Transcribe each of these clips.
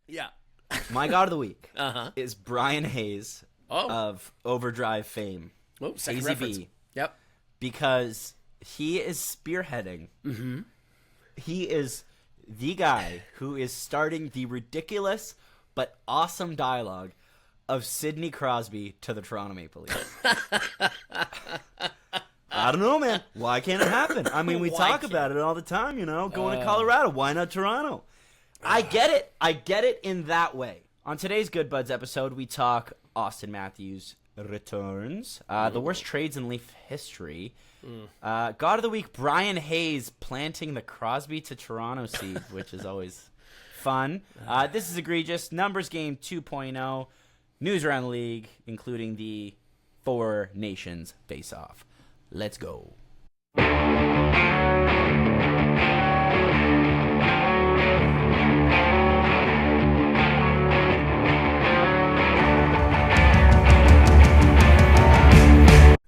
Yeah. My God of the Week Uh-huh. is Brian Hayes of Overdrive fame. Oh, second AZB, reference. Yep. because he is spearheading. Mm-hmm. He is the guy who is starting the ridiculous but awesome dialogue of Sidney Crosby to the Toronto Maple Leafs. I don't know, man. Why can't it happen? I mean, we talk about it all the time, going to Colorado. Why not Toronto? I get it. I get it in that way. On today's Good Buds episode, we talk Auston Matthews returns, the worst trades in Leaf history. God of the Week, Brian Hayes planting the Crosby to Toronto seed, which is always fun. This is egregious. Numbers game 2.0. News around the league, including the Four Nations face-off. Let's go.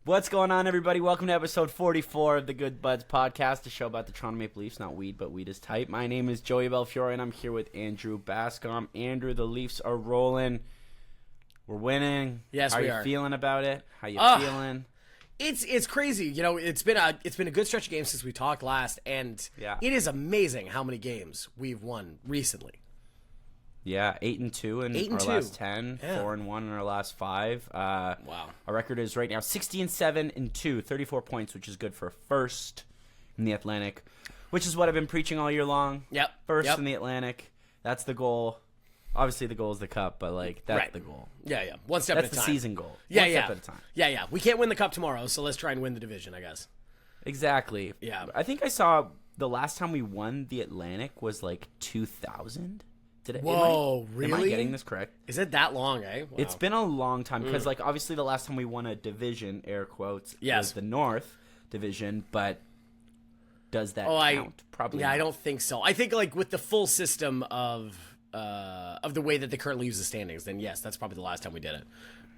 What's going on, everybody? Welcome to episode 44 of the Good Buds podcast, a show about the Toronto Maple Leafs, not weed, but weed is tight. My name is Joey Belfiore, and I'm here with Andrew Bascom. Andrew, the Leafs are rolling. We're winning. Yes, How we are are. You feeling about it? How you feeling? It's crazy. It's been a good stretch of games since we talked last, and it is amazing how many games we've won recently. Yeah, 8-2 in our last 10, 4-1 in our last 5. Wow. Our record is right now 60-7-2, 34 points, which is good for first in the Atlantic, which is what I've been preaching all year long. Yep. First in the Atlantic. That's the goal. Obviously, the goal is the cup, but that's the goal. Yeah. One step at a time. That's the season goal. Yeah, One step at a time. Yeah. We can't win the cup tomorrow, so let's try and win the division, I guess. Exactly. Yeah. I think I saw the last time we won the Atlantic was like 2000. Whoa, really? Am I getting this correct? Is it that long, eh? Wow. It's been a long time because, obviously the last time we won a division, air quotes, was the North Division, but does that count? Probably not. I don't think so. I think, with the full system of the way that they currently use the standings, then yes, that's probably the last time we did it.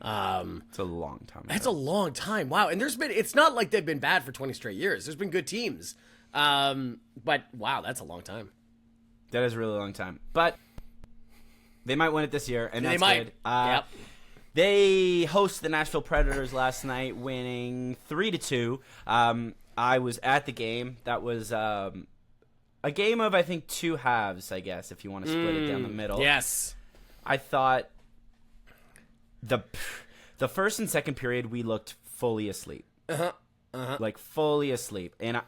It's a long time ago. That's a long time. Wow. And it's not like they've been bad for 20 straight years. There's been good teams. But wow, that's a long time. That is a really long time. But they might win it this year, and that's good. Yep. They host the Nashville Predators last night, winning 3-2. I was at the game. That was a game of, I think, two halves, I guess, if you want to split it down the middle. Yes. I thought the first and second period we looked fully asleep. Like fully asleep, and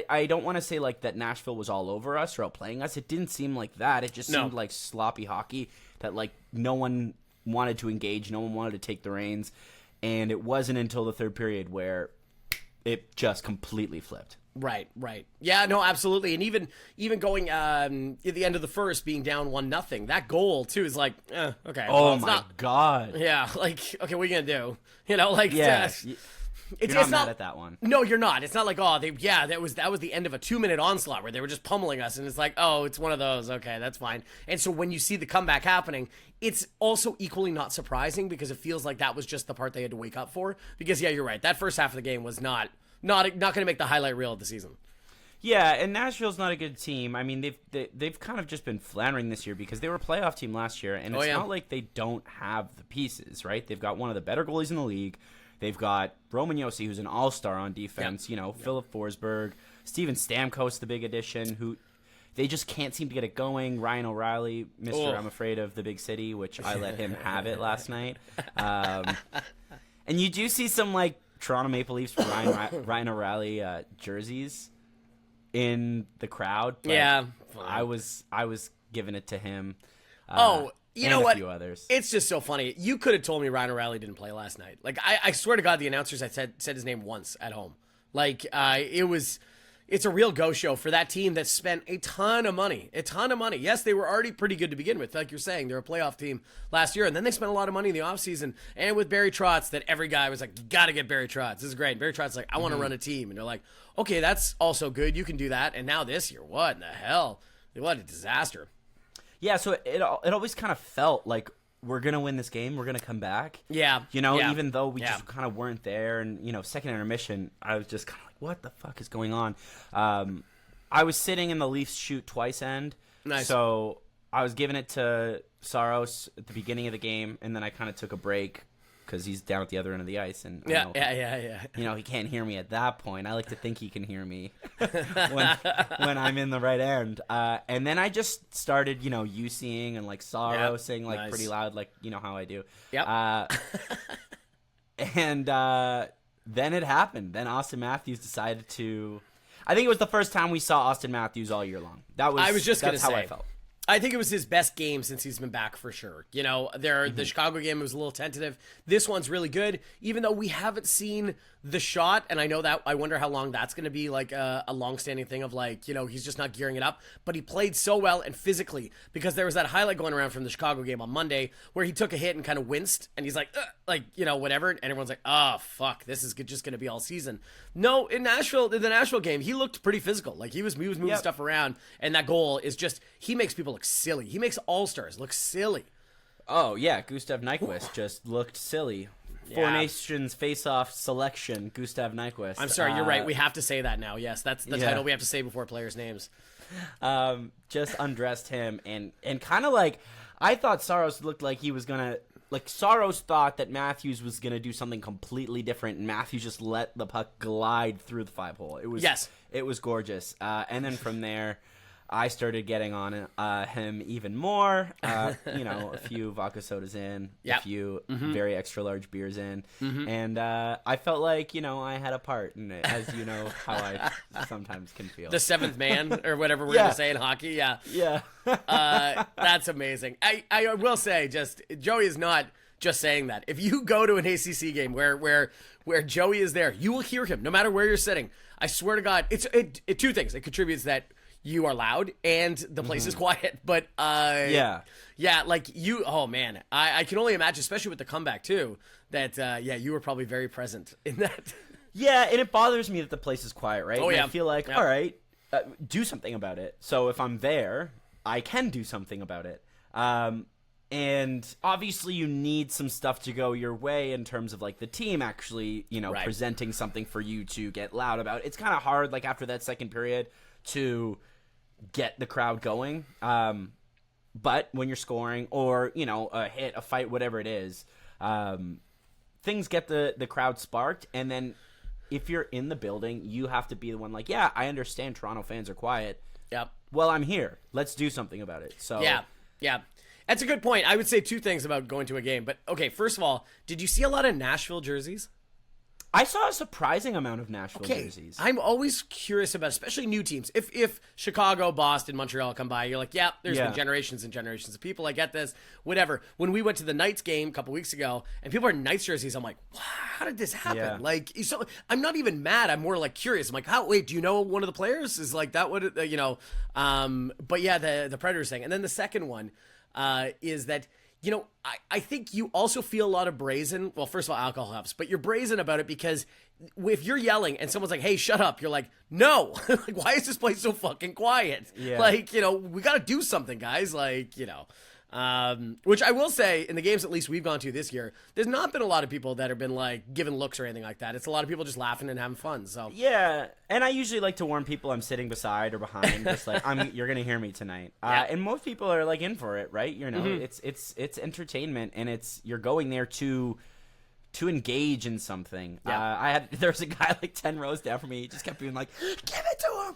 I don't want to say that Nashville was all over us or outplaying us. It didn't seem like that. It just seemed like sloppy hockey that no one wanted to engage, no one wanted to take the reins, and it wasn't until the third period where it just completely flipped. Right. Yeah, no, absolutely. And even going at the end of the first, being down 1-0, that goal too is okay. Oh my God. Yeah, okay, what are you gonna do? You're not mad at that one. No, you're not. It's not that was the end of a 2-minute onslaught where they were just pummeling us, and it's it's one of those. Okay, that's fine. And so when you see the comeback happening, it's also equally not surprising because it feels like that was just the part they had to wake up for. Because you're right. That first half of the game was not going to make the highlight reel of the season. Yeah, and Nashville's not a good team. I mean, they've kind of just been floundering this year because they were a playoff team last year, and it's not like they don't have the pieces, right? They've got one of the better goalies in the league. They've got Roman Josi, who's an all-star on defense, Philip Forsberg, Steven Stamkos, the big addition, who they just can't seem to get it going. Ryan O'Reilly, Mr. I'm Afraid of the Big City, which I let him have it last night. And you do see some, Toronto Maple Leafs Ryan O'Reilly jerseys in the crowd. But I was giving it to him. You know what? A few others. It's just so funny. You could have told me Ryan O'Reilly didn't play last night. I swear to God, the announcers said his name once at home. It's a real go show for that team that spent a ton of money. Yes, they were already pretty good to begin with. Like you're saying, they're a playoff team last year, and then they spent a lot of money in the offseason. And with Barry Trotz, that every guy was like, you got to get Barry Trotz. This is great. And Barry Trotz's like, I want to run a team. And they're like, okay, that's also good. You can do that. And now this year, what in the hell? What a disaster. Yeah, so it always kind of felt like we're going to win this game. We're going to come back. Yeah. Even though we just kind of weren't there. And, second intermission, I was just kind of like, what the fuck is going on? I was sitting in the Leafs shoot twice end. Nice. So I was giving it to Saros at the beginning of the game, and then I kind of took a break because he's down at the other end of the ice, and yeah. You know, he can't hear me at that point. I like to think he can hear me when I'm in the right end. And then I just started, you know, UCing and like Sarosing like pretty loud, like you know how I do. Yep. And then it happened. Then Auston Matthews decided to. I think it was the first time we saw Auston Matthews all year long. That's how I felt. I think it was his best game since he's been back for sure. You know, the Chicago game was a little tentative. This one's really good, even though we haven't seen the shot. And I know that I wonder how long that's going to be like a long-standing thing of like, you know, he's just not gearing it up. But he played so well and physically because there was that highlight going around from the Chicago game on Monday where he took a hit and kind of winced and he's like, you know, whatever. And everyone's like, oh, fuck, this is just going to be all season. No, in the Nashville game, he looked pretty physical. Like he was moving stuff around. And that goal is just, he makes people look silly. He makes all-stars look silly. Oh, yeah. Gustav Nyquist just looked silly. Four Nations face-off selection, Gustav Nyquist. I'm sorry, you're right. We have to say that now. Yes, that's the title we have to say before players' names. Just undressed him and kind of like, I thought Saros looked like he was going to, like Saros thought that Matthews was going to do something completely different, and Matthews just let the puck glide through the 5-hole. It was gorgeous. And then from there, I started getting on him even more. You know, a few vodka sodas in, a few very extra large beers in, and I felt like, you know, I had a part in it, as you know how I sometimes can feel. The seventh man, or whatever we're gonna say in hockey. Yeah. That's amazing. I will say, just Joey is not just saying that. If you go to an ACC game where Joey is there, you will hear him no matter where you're sitting. I swear to God, it's two things. It contributes that you are loud and the place is quiet, but like you, oh man, I can only imagine, especially with the comeback too, that you were probably very present in that. Yeah, and it bothers me that the place is quiet, right? Oh yeah, I feel like all right, do something about it. So if I'm there, I can do something about it. And obviously you need some stuff to go your way in terms of like the team actually, you know, presenting something for you to get loud about. It's kind of hard, like after that second period, to get the crowd going. But when you're scoring or, you know, a hit, a fight, whatever it is, things get the crowd sparked. And then if you're in the building, you have to be the one like, yeah, I understand Toronto fans are quiet. Yep. Well, I'm here. Let's do something about it. So yeah. That's a good point. I would say two things about going to a game. But, okay, first of all, did you see a lot of Nashville jerseys? I saw a surprising amount of Nashville jerseys. I'm always curious about, especially new teams. If Chicago, Boston, Montreal come by, you're like, yeah, there's been generations and generations of people. I get this, whatever. When we went to the Knights game a couple weeks ago, and people are in Knights jerseys, I'm like, wow, how did this happen? Yeah. Like, so I'm not even mad. I'm more like curious. I'm like, wait, do you know one of the players? Is like that what, you know? But yeah, the Predators thing. And then the second one is that, you know, I think you also feel a lot of brazen. Well, first of all, alcohol helps, but you're brazen about it because if you're yelling and someone's like, hey, shut up, you're like, no. Like, why is this place so fucking quiet? Yeah. Like, you know, we got to do something, guys. Like, you know, which I will say in the games at least we've gone to this year, there's not been a lot of people that have been like giving looks or anything like that. It's a lot of people just laughing and having fun. So yeah, and I usually like to warn people I'm sitting beside or behind, just like you're gonna hear me tonight. And most people are like in for it, right? You know, it's entertainment, and you're going there to engage in something. There was a guy like 10 rows down from me. He just kept being like, give it to him.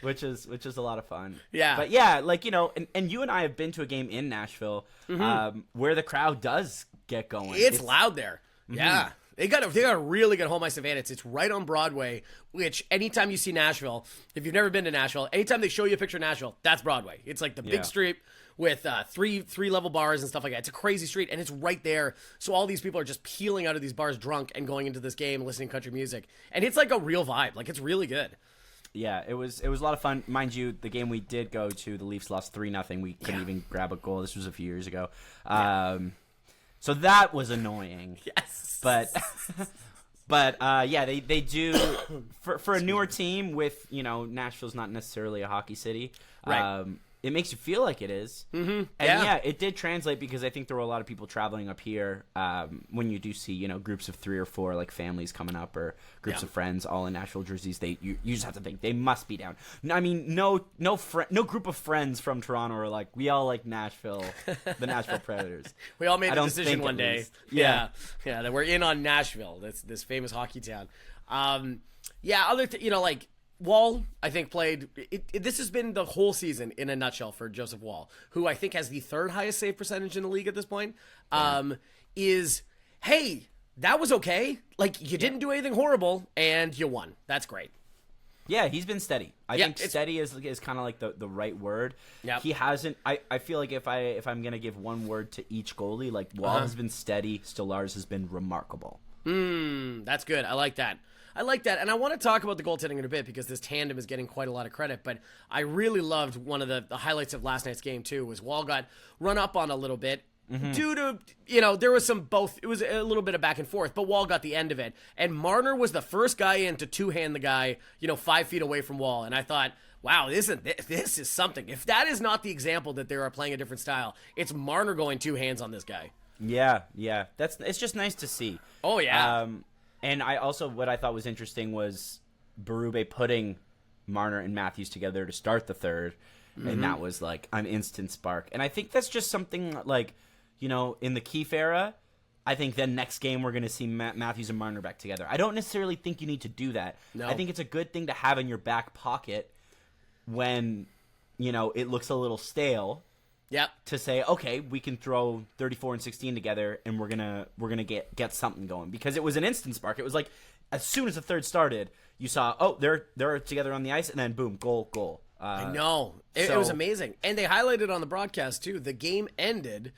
Which is a lot of fun. Yeah. But yeah, like, you know, and you and I have been to a game in Nashville where the crowd does get going. It's loud there. Yeah. They got a really good home ice advantage. It's right on Broadway, which anytime you see Nashville, if you've never been to Nashville, anytime they show you a picture of Nashville, that's Broadway. It's like the big street with three level bars and stuff like that. It's a crazy street, and it's right there. So all these people are just peeling out of these bars drunk and going into this game listening to country music. And it's like a real vibe. Like, it's really good. Yeah, it was a lot of fun. Mind you, the game we did go to, the Leafs lost 3-0. We couldn't even grab a goal. This was a few years ago. So that was annoying. Yes. But yeah, they do for a newer team with, you know, Nashville's not necessarily a hockey city. Right. It makes you feel like it is. Mm-hmm. And yeah, it did translate because I think there were a lot of people traveling up here when you do see, groups of 3 or 4, like families coming up or groups of friends all in Nashville jerseys. You just have to think they must be down. I mean, no group of friends from Toronto are like, we all like Nashville, the Nashville Predators. We all made the decision one day. Yeah, that we're in on Nashville. That's this famous hockey town. Like Wall, I think, played. This has been the whole season in a nutshell for Joseph Wall, who I think has the 3rd highest save percentage in the league at this point. Hey, that was okay. Like, you didn't do anything horrible, and you won. That's great. Yeah, he's been steady. I think steady is kind of like the right word. Yep. He hasn't. I feel like if I'm gonna give one word to each goalie, like Wall has been steady, Stolarz has been remarkable. That's good. I like that. And I want to talk about the goaltending in a bit because this tandem is getting quite a lot of credit, but I really loved one of the highlights of last night's game, too, was Wall got run up on a little bit due to, there was it was a little bit of back and forth, but Wall got the end of it, and Marner was the first guy in to two-hand the guy, 5 feet away from Wall, and I thought, wow, this is something. If that is not the example that they are playing a different style, it's Marner going 2 hands on this guy. Yeah. It's just nice to see. Oh, yeah. And what I thought was interesting was Berube putting Marner and Matthews together to start the third, and that was like an instant spark. And I think that's just something like, in the Keefe era, I think then next game we're going to see Matthews and Marner back together. I don't necessarily think you need to do that. No. I think it's a good thing to have in your back pocket when, it looks a little stale. Yep. To say, okay, we can throw 34 and 16 together, and we're gonna get something going, because it was an instant spark. It was like as soon as the third started, you saw, they're together on the ice, and then boom, goal. I know it was amazing, and they highlighted on the broadcast too. The game ended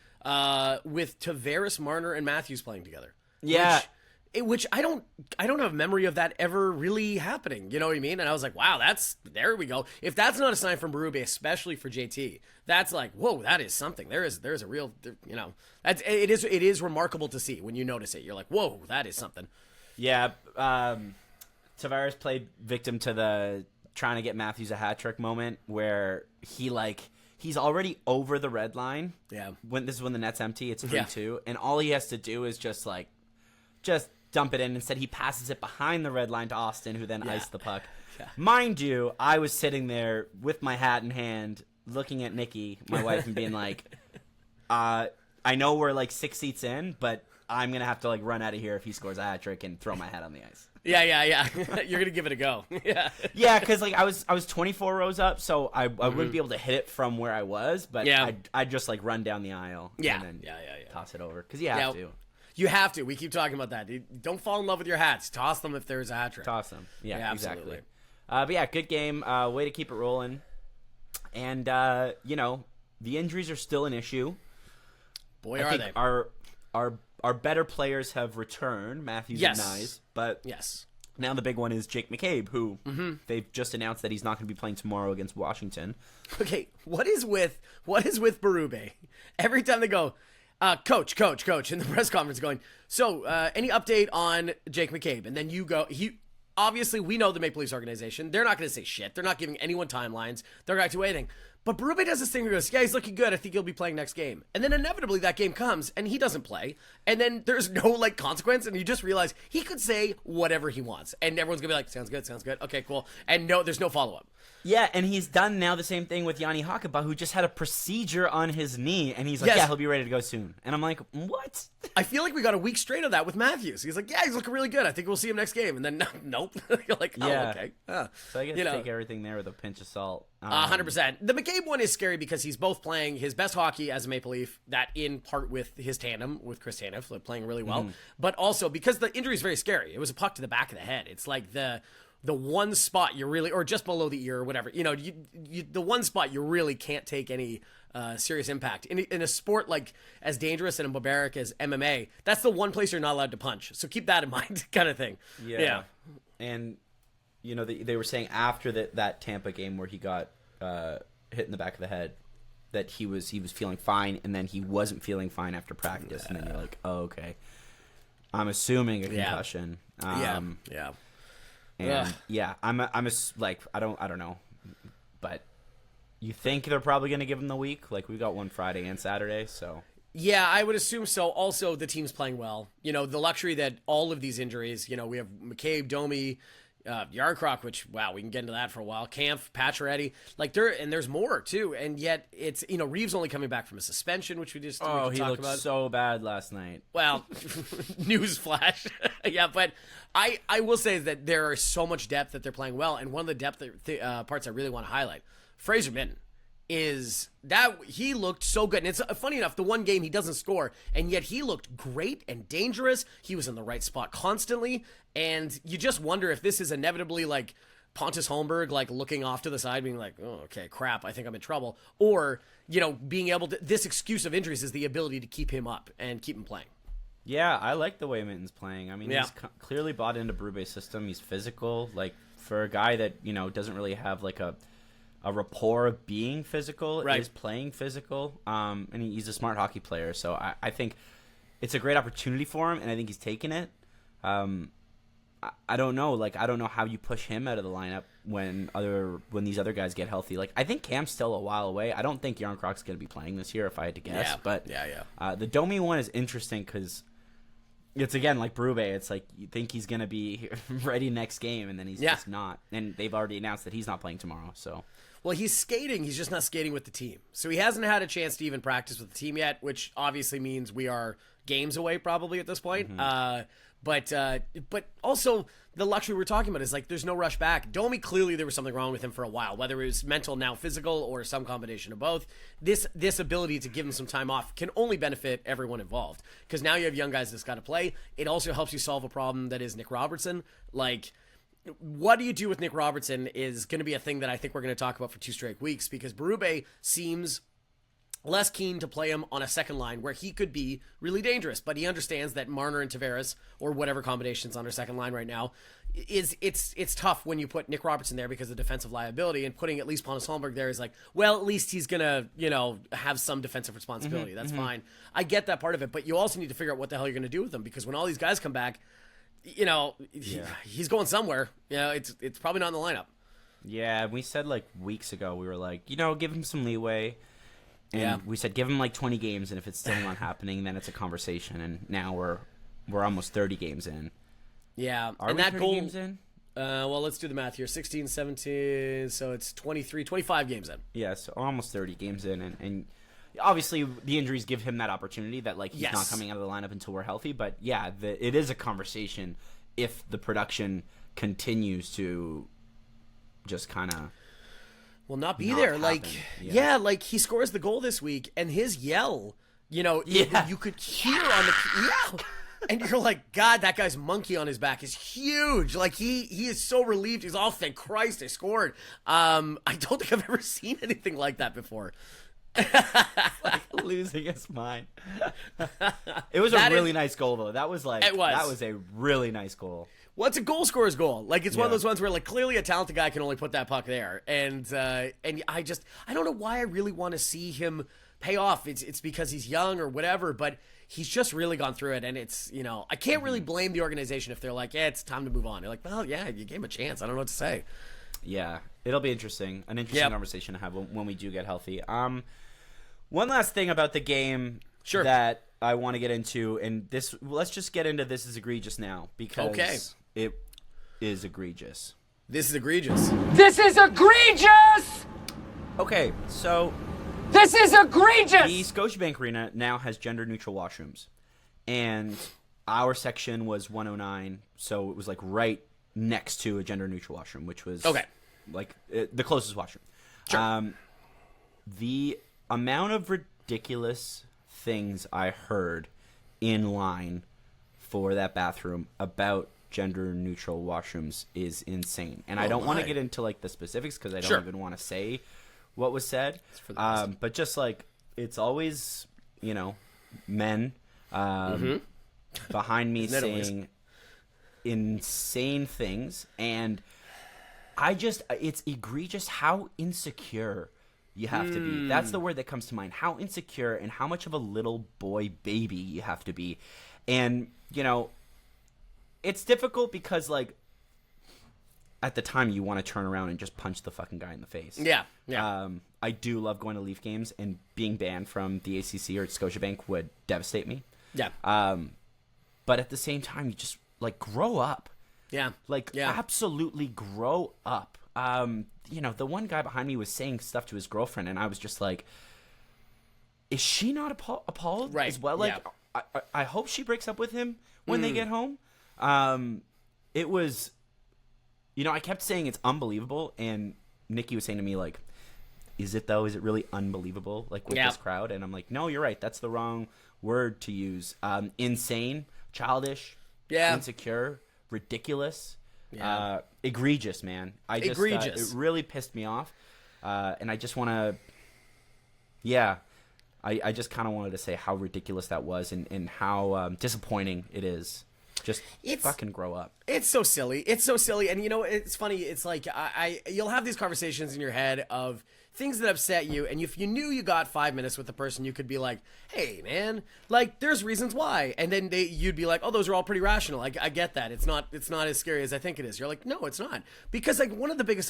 with Tavares, Marner, and Matthews playing together. Yeah. Which I don't have a memory of that ever really happening. You know what I mean? And I was like, wow, there we go. If that's not a sign from Berube, especially for JT, that's like, whoa, that is something. There's a real, it is remarkable to see when you notice it. You're like, whoa, that is something. Yeah. Tavares played victim to the trying to get Matthews a hat trick moment where he's already over the red line. Yeah. This is when the net's empty, it's 3-2, and all he has to do is just dump it in. Instead, he passes it behind the red line to Auston, who then iced the puck. Yeah. Mind you, I was sitting there with my hat in hand, looking at Nikki, my wife, and being like, I know we're like 6 seats in, but I'm going to have to run out of here if he scores a hat trick and throw my hat on the ice. Yeah. You're going to give it a go. Yeah. Yeah, because I was 24 rows up, so I wouldn't be able to hit it from where I was, but I'd just run down the aisle and then toss it over, because you have to. You have to. We keep talking about that. Don't fall in love with your hats. Toss them if there's a hat trick. Toss them. Yeah, absolutely. Exactly. But yeah, good game. Way to keep it rolling. And, the injuries are still an issue. Boy, I think they. Our better players have returned, Matthews and Knies. But now the big one is Jake McCabe, who they've just announced that he's not going to be playing tomorrow against Washington. Okay, what is with Berube? Every time they go, coach, in the press conference going, so any update on Jake McCabe? And then you go, obviously we know the Maple Leafs organization. They're not going to say shit. They're not giving anyone timelines. They're not going to do anything. But Berube does this thing where he goes, yeah, he's looking good. I think he'll be playing next game. And then inevitably that game comes and he doesn't play. And then there's no consequence. And you just realize he could say whatever he wants. And everyone's going to be like, sounds good. Okay, cool. And no, there's no follow-up. Yeah, and he's done now the same thing with Yanni Hakaba, who just had a procedure on his knee, and he's like, yeah, he'll be ready to go soon. And I'm like, what? I feel like we got a week straight of that with Matthews. He's like, yeah, he's looking really good. I think we'll see him next game. And then, nope. You're like, oh, okay. So I guess take everything there with a pinch of salt. 100%. The McCabe one is scary because he's both playing his best hockey as a Maple Leaf, that in part with his tandem with Chris Tanev, playing really well, but also because the injury is very scary. It was a puck to the back of the head. It's like the one spot you really, or just below the ear or whatever, the one spot you really can't take any serious impact. In a sport like as dangerous and barbaric as MMA, that's the one place you're not allowed to punch. So keep that in mind, kind of thing. Yeah. And, they were saying after that Tampa game where he got hit in the back of the head, that he was feeling fine, and then he wasn't feeling fine after practice. And then you're like, oh, okay. I'm assuming a concussion. And I don't know, but You think they're probably going to give him the week? Like, we got one Friday and Saturday, so. Yeah, I would assume so. Also, the team's playing well. The luxury that all of these injuries, we have McCabe, Domi, Yarncroc, which, wow, we can get into that for a while. Kampf, Pacioretty, there's more too. And yet it's, Reeves only coming back from a suspension, which we just he looked about. So bad last night. Well, news flash. Yeah, but I will say that there is so much depth that they're playing well. And one of the depth parts I really want to highlight, Fraser Minton, is that he looked so good. And it's funny enough, the one game he doesn't score, and yet he looked great and dangerous. He was in the right spot constantly. And you just wonder if this is inevitably like Pontus Holmberg, like looking off to the side, being like, oh, okay, crap, I think I'm in trouble. Or, being able to, this excuse of injuries is the ability to keep him up and keep him playing. Yeah, I like the way Minton's playing. I mean, he's clearly bought into Berube's system. He's physical. Like, for a guy that, doesn't really have like a rapport of being physical, is playing physical. And he's a smart hockey player. So I think it's a great opportunity for him, and I think he's taking it. I don't know. Like, I don't know how you push him out of the lineup when these other guys get healthy. Like, I think Cam's still a while away. I don't think Yarncroc's going to be playing this year, if I had to guess. Yeah. But the Domi one is interesting because it's, again, like Berube. It's like you think he's going to be ready next game, and then he's just not. And they've already announced that he's not playing tomorrow. So, well, he's skating. He's just not skating with the team. So he hasn't had a chance to even practice with the team yet, which obviously means we are games away probably at this point. Mm-hmm. But also the luxury we're talking about is like there's no rush back. Domi, clearly there was something wrong with him for a while, whether it was mental, now physical, or some combination of both. This ability to give him some time off can only benefit everyone involved, because now you have young guys that's got to play. It also helps you solve a problem that is Nick Robertson. Like, what do you do with Nick Robertson is going to be a thing that I think we're going to talk about for 2 straight weeks, because Berube seems less keen to play him on a second line where he could be really dangerous, but he understands that Marner and Tavares, or whatever combinations on our second line right now, it's tough when you put Nick Robertson there because of defensive liability, and putting at least Pontus Holmberg there is like, well, at least he's gonna have some defensive responsibility. Mm-hmm, That's fine. I get that part of it, but you also need to figure out what the hell you're gonna do with them, because when all these guys come back, he's going somewhere. It's probably not in the lineup. Yeah, we said like weeks ago, we were like, give him some leeway. And we said, give him like 20 games, and if it's still not happening, then it's a conversation. And now we're almost 30 games in. Yeah. Are and we that 30 goal, games in? Well, let's do the math here. 16, 17, so it's 23, 25 games in. Yeah, so almost 30 games in. And obviously the injuries give him that opportunity that like he's not coming out of the lineup until we're healthy. But yeah, it is a conversation if the production continues to just kind of... will not be there. Like, like he scores the goal this week, and his yell, you could hear on the and you're like, God, that guy's monkey on his back is huge. Like he is so relieved. He's all, thank Christ I scored. I don't think I've ever seen anything like that before. Like losing his mind. It was a really nice goal though. That was like, that was a really nice goal. Well, it's a goal scorer's goal. Like, it's one of those ones where, like, clearly a talented guy can only put that puck there. And I don't know why I really want to see him pay off. It's because he's young or whatever, but he's just really gone through it. And it's, I can't really blame the organization if they're like, yeah, it's time to move on. They're like, well, yeah, you gave him a chance. I don't know what to say. Yeah, it'll be interesting. An interesting conversation to have when we do get healthy. One last thing about the game that I want to get into, and let's just get into this is egregious now, because it is egregious. This is egregious. This is egregious! Okay, so... This is egregious! The Scotiabank Arena now has gender-neutral washrooms. And our section was 109, so it was like right next to a gender-neutral washroom, which was like the closest washroom. Sure. The amount of ridiculous things I heard in line for that bathroom about gender-neutral washrooms is insane. And I don't want to get into like the specifics because I don't even want to say what was said. But just like, it's always, men behind me saying insane things. And it's egregious how insecure you have to be. That's the word that comes to mind. How insecure and how much of a little boy baby you have to be. And, it's difficult because, like, at the time you want to turn around and just punch the fucking guy in the face. Yeah. I do love going to Leaf games, and being banned from the ACC or Scotiabank would devastate me. Yeah. But at the same time, you just like grow up. Yeah. Absolutely grow up. The one guy behind me was saying stuff to his girlfriend, and I was just like, is she not appalled as well? Like, I hope she breaks up with him when they get home. It was, I kept saying it's unbelievable, and Nikki was saying to me, like, is it though? Is it really unbelievable, like, with this crowd? And I'm like, no, you're right. That's the wrong word to use. Insane, childish, insecure, ridiculous, egregious, man. Egregious. It really pissed me off. And I just want to, I just kind of wanted to say how ridiculous that was and how disappointing it is. Just fucking grow up. It's so silly. And it's funny. It's like you'll have these conversations in your head of things that upset you, and if you knew you got 5 minutes with the person, you could be like, hey man, like, there's reasons why, and then you'd be like, oh, those are all pretty rational. I get that. It's not as scary as I think it is. You're like, no, it's not. Because like one of the biggest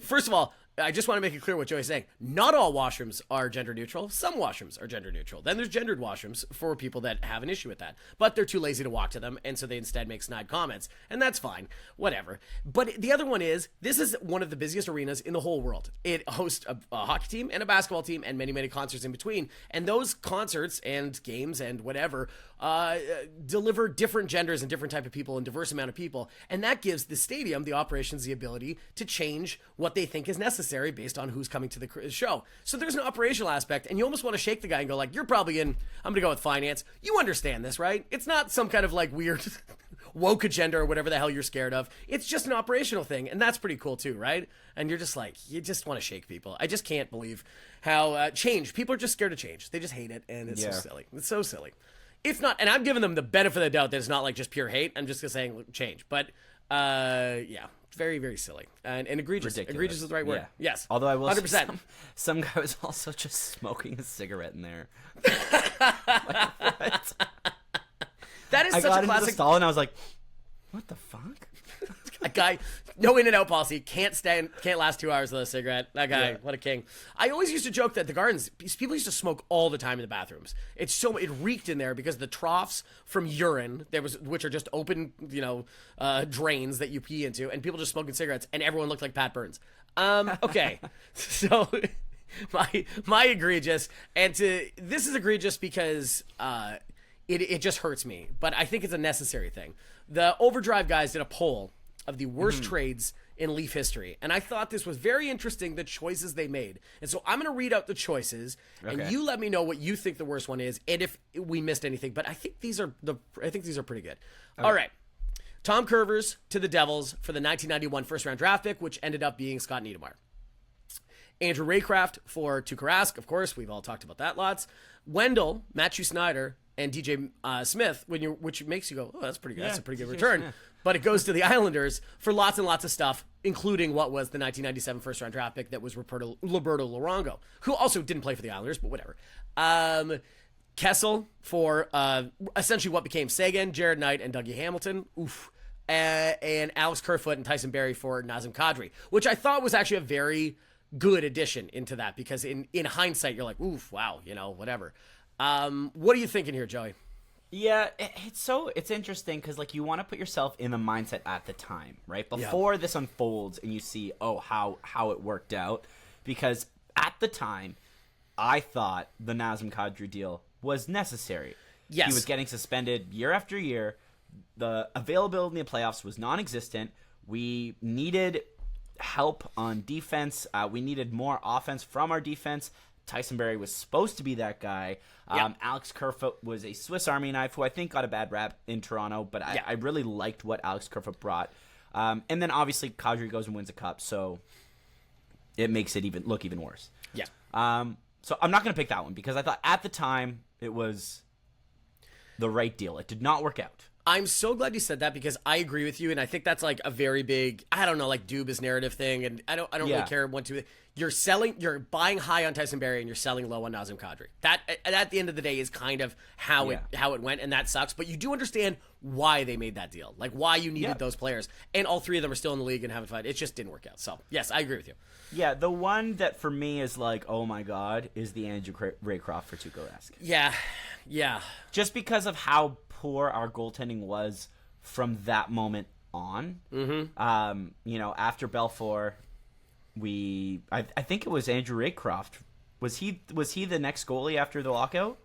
first of all, I just want to make it clear what Joey's saying. Not all washrooms are gender neutral. Some washrooms are gender neutral. Then there's gendered washrooms for people that have an issue with that. But they're too lazy to walk to them, and so they instead make snide comments. And that's fine. Whatever. But the other one is, this is one of the busiest arenas in the whole world. It hosts a hockey team and a basketball team and many, many concerts in between. And those concerts and games and whatever deliver different genders and different type of people and diverse amount of people. And that gives the stadium, the operations, the ability to change what they think is necessary based on who's coming to the show. So there's an operational aspect, and you almost want to shake the guy and go like, you're probably I'm going to go with finance. You understand this, right? It's not some kind of like weird woke agenda or whatever the hell you're scared of. It's just an operational thing, and that's pretty cool too, right? And you're just like, you just want to shake people. I just can't believe how people are just scared of change. They just hate it, and it's so silly. It's so silly. It's not, and I'm giving them the benefit of the doubt that it's not like just pure hate. I'm just saying change, but very, very silly and egregious. Ridiculous. Egregious is the right word. Yeah. Yes. Although I will 100%. say some guy was also just smoking a cigarette in there. That is I such got a classic. into the stall and I was like, what the fuck? A guy, no in and out policy, can't last 2 hours with a cigarette. That guy, what a king. I always used to joke that the Gardens, people used to smoke all the time in the bathrooms. It reeked in there because the troughs from urine, which are just open, drains that you pee into, and people just smoking cigarettes, and everyone looked like Pat Burns. Okay, so my egregious, this is egregious because it just hurts me, but I think it's a necessary thing. The Overdrive guys did a poll of the worst trades in Leaf history, and I thought this was very interesting, the choices they made. And so I'm going to read out the choices, and you let me know what you think the worst one is, and if we missed anything. But I think these are pretty good. Okay. All right, Tom Curvers to the Devils for the 1991 first-round draft pick, which ended up being Scott Niedermayer. Andrew Raycraft for Tuukka Rask, of course, we've all talked about that lots. Wendell, Matthew Snyder, and DJ Smith, which makes you go, oh, that's pretty good. That's a pretty good return. Smith. But it goes to the Islanders for lots and lots of stuff, including what was the 1997 first-round draft pick that was Roberto Luongo, who also didn't play for the Islanders, but whatever. Kessel for essentially what became Sagan, Jared Knight, and Dougie Hamilton. Oof. And Alex Kerfoot and Tyson Barrie for Nazem Kadri, which I thought was actually a very good addition into that, because in hindsight, you're like, oof, wow, whatever. What are you thinking here, Joey? Yeah, it's interesting because like you want to put yourself in the mindset at the time, right? Before this unfolds and you see, how it worked out. Because at the time, I thought the Nazem Kadri deal was necessary. Yes. He was getting suspended year after year. The availability in the playoffs was non-existent. We needed help on defense. We needed more offense from our defense. Tyson Barrie was supposed to be that guy. Alex Kerfoot was a Swiss Army knife who I think got a bad rap in Toronto, but I really liked what Alex Kerfoot brought. And then obviously Kadri goes and wins a cup, so it makes it look even worse. Yeah. So I'm not going to pick that one because I thought at the time it was the right deal. It did not work out. I'm so glad you said that because I agree with you, and I think that's like a very big, I don't know, like Dubas narrative thing, and I don't really care what to. You're buying high on Tyson Barrie and you're selling low on Nazem Kadri. That at the end of the day is kind of how it went, and that sucks. But you do understand why they made that deal, like why you needed those players, and all three of them are still in the league and haven't fought. It just didn't work out. So yes, I agree with you. Yeah, the one that for me is like, oh my god, is the Andrew Raycroft for Tuukka-esque. Yeah. Just because of how poor our goaltending was from that moment on. Mm-hmm. After Belfour, I think it was Andrew Raycroft. Was he the next goalie after the lockout?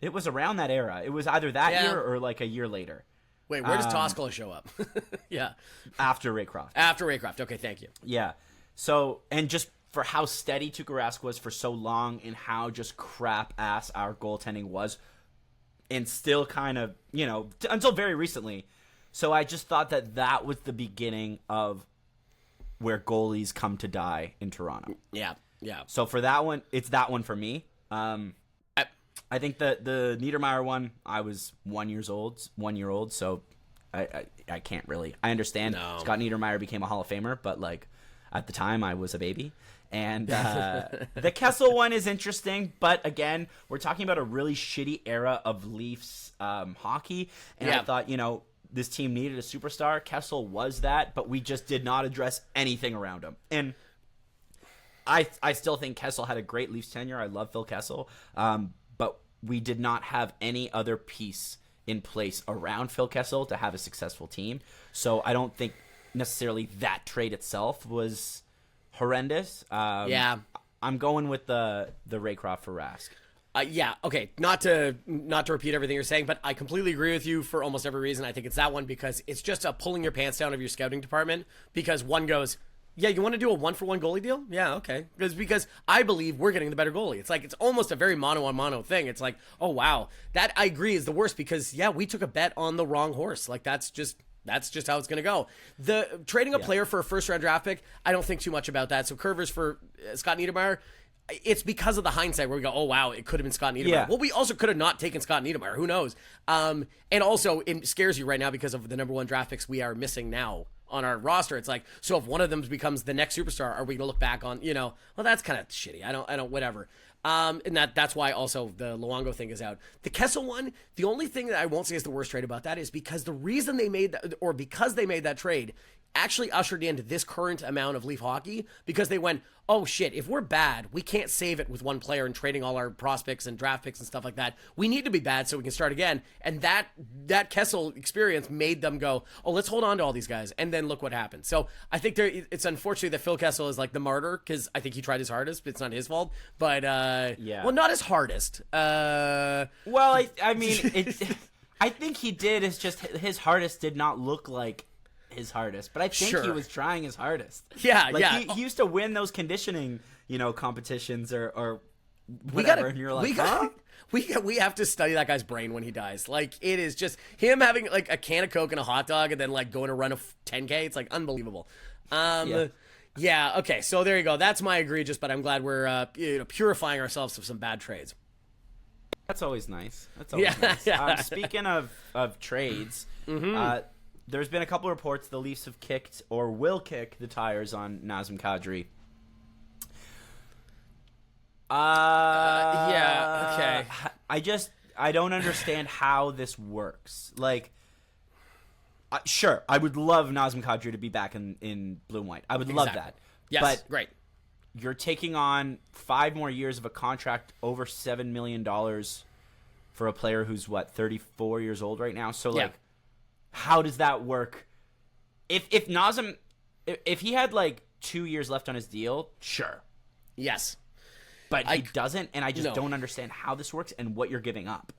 It was around that era. It was either that year or like a year later. Wait, where does Toskala show up? Yeah. After Raycroft. Okay, thank you. Yeah. So, and just for how steady Tuukka-esque was for so long and how just crap ass our goaltending was, and still kind of, until very recently. So I just thought that was the beginning of where goalies come to die in Toronto. Yeah. So for that one, it's that one for me. I think the Niedermayer one, I was 1 year old, so I can't really. I understand Scott Niedermayer became a Hall of Famer, but like at the time I was a baby. And the Kessel one is interesting, but again, we're talking about a really shitty era of Leafs hockey, and I thought, this team needed a superstar. Kessel was that, but we just did not address anything around him. And I still think Kessel had a great Leafs tenure. I love Phil Kessel, but we did not have any other piece in place around Phil Kessel to have a successful team. So I don't think necessarily that trade itself was horrendous. I'm going with the Raycroft for Rask. Okay. Not to repeat everything you're saying, but I completely agree with you for almost every reason. I think it's that one because it's just a pulling your pants down of your scouting department because one goes, yeah, you want to do a 1-for-1 goalie deal? Yeah, okay. Because I believe we're getting the better goalie. It's like it's almost a very mono-on-mono thing. It's like, oh, wow. That, I agree, is the worst because, we took a bet on the wrong horse. Like, that's just how it's going to go. The trading a player for a first-round draft pick, I don't think too much about that. So Curvers for Scott Niedermayer, it's because of the hindsight where we go, oh, wow, it could have been Scott Niedermayer. Yeah. Well, we also could have not taken Scott Niedermayer. Who knows? And also, it scares you right now because of the number one draft picks we are missing now on our roster. It's like, so if one of them becomes the next superstar, are we going to look back on, well, that's kind of shitty. I don't, whatever. And that's why also the Luongo thing is out. The Kessel one, the only thing that I won't say is the worst trade about that is because the reason they made that, or because they made that trade, actually ushered into this current amount of Leaf hockey because they went, oh shit, if we're bad, we can't save it with one player and trading all our prospects and draft picks and stuff like that. We need to be bad so we can start again. And that Kessel experience made them go, oh, let's hold on to all these guys. And then look what happened. So I think it's unfortunate that Phil Kessel is like the martyr because I think he tried his hardest, but it's not his fault. But, well, not his hardest. Well, I mean, I think he did. It's just his hardest did not look like his hardest, but I think he was trying his hardest. He used to win those conditioning, competitions or whatever. And you're like, we have to study that guy's brain when he dies. Like it is just him having like a can of Coke and a hot dog, and then like going to run a 10K. It's like unbelievable. Okay, so there you go. That's my egregious, but I'm glad we're purifying ourselves of some bad trades. That's always nice. Nice. Speaking of trades. Mm-hmm. There's been a couple of reports the Leafs have kicked or will kick the tires on Nazem Kadri. Okay. I don't understand how this works. Like, sure, I would love Nazem Kadri to be back in blue and white. I would love that. Yes, but great. You're taking on 5 more years of a contract over $7 million for a player who's, 34 years old right now? So, how does that work? If Nazem, if he had 2 years left on his deal, sure. Yes. But he doesn't, and I just don't understand how this works and what you're giving up.